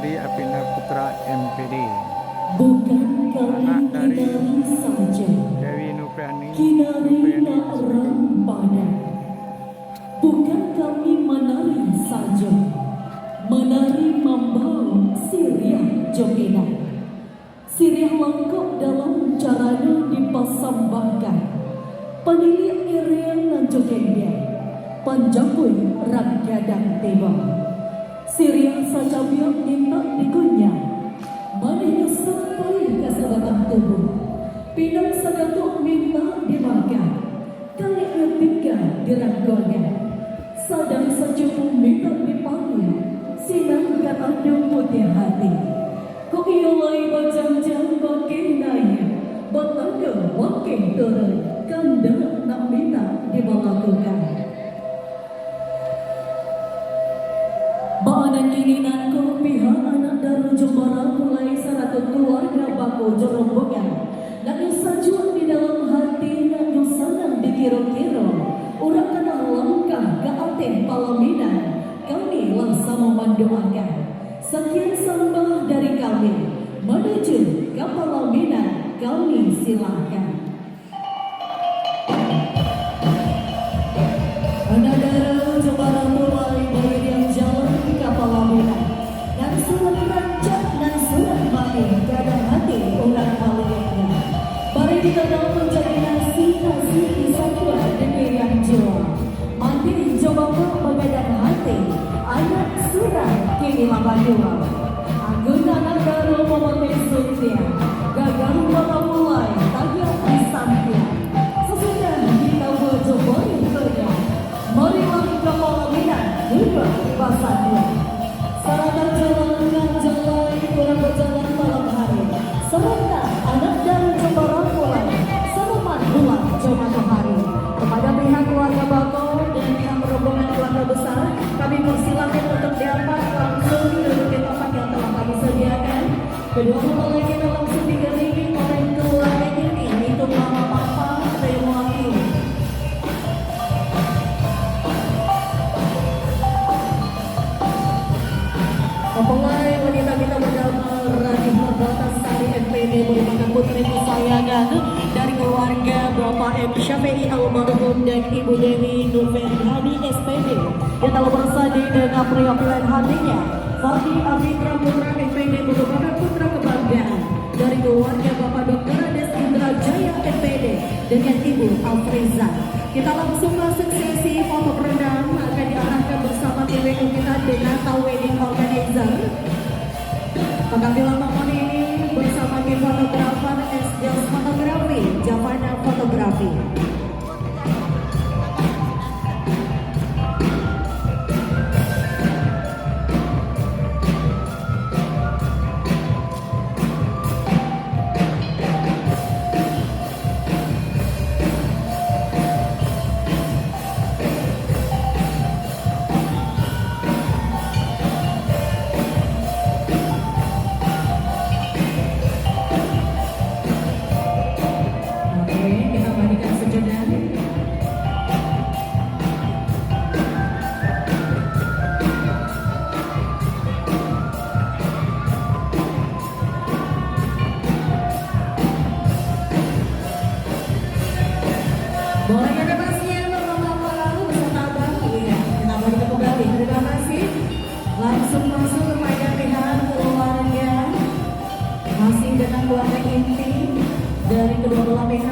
Ardi Apina Putra MPD, Bukan anak kali dari kinari saja, Dewi Nupriani kinari nak SPD. orang padan. Bukan kami menari saja, menari membawa siriah jogedan. Siriah lengkap dalam caranya dipasambahkan. Penilik irian dan jogetnya, panjangui ranggadang tema. Siriah saja biar minta digunyah. Maninya sampai ke sebatang tubuh. Pinang sagatuk minta dimakan. Kali ketiga diranggonya. Sadang secukup minta dipanggil. Sinang kata putih hati. Kok iolai bajang-jang makin naya. Batangga makin turun. Kanda nak minta dimelakukan. Baanan kini nanko pihak anak daru Jombara mulai satu keluarga baku jorombongan. Nak sajuk di dalam hati nak sanang dikira-kira. Orang kena langkah ke atin palaminan. Kami langsung mendoakan. Sekian sembah dari kami menuju ke palaminan. Kami silakan. Anak daru Jombara mulai dari jalan kapal lamunan dan surat rancak dan surat main kadang hati orang palingnya. Mari kita dalam menjadi nasi disatuan dengan yang jiwa. Mati coba mengadan hati anak surat kini labadua. Anggun anak baru memakai suntia gagal bawa mulai tagihan disamping. Sesudah kita berjumpa kerja. Marilah kapal lamunan juga pasangnya. Sarana jalankan jalan kurang berjalan malam hari. Serentak anak dan Jombara mulai selamat bulan Jombara hari. Kepada pihak keluarga Bako dan pihak rombongan keluarga besar, kami persilakan untuk dapat langsung duduk di tempat yang telah kami sediakan. Kedua mempelai kita langsung diiringi oleh keluarga inti, itu mama papa Remoaki. Mempelai wanita kita bernama Radhi Marbatas Sari MPD merupakan putri kesayangan dari keluarga Bapak M. Syafi'i almarhum dan Ibu Dewi Nupriani SPD yang telah bersanding dengan pria pilihan hatinya. Fardi Abidra Putra MPD merupakan putra kebanggaan dari keluarga Bapak Dr. Ades Indra Jaya MPD dengan Ibu Alfreza. Kita langsung masuk sesi foto perenam akan diarahkan bersama tim kita dengan wedding organizer. Pengambilan momen ini bersama tim fotografer SJS Fotografi, Javana Fotografi. Boleh ada pasien Bapak-bapak lalu beserta abang? Iya, kita balik kembali. Terima kasih. Langsung masuk kepada pihak keluarga. Masih dengan keluarga inti dari kedua belah pihak.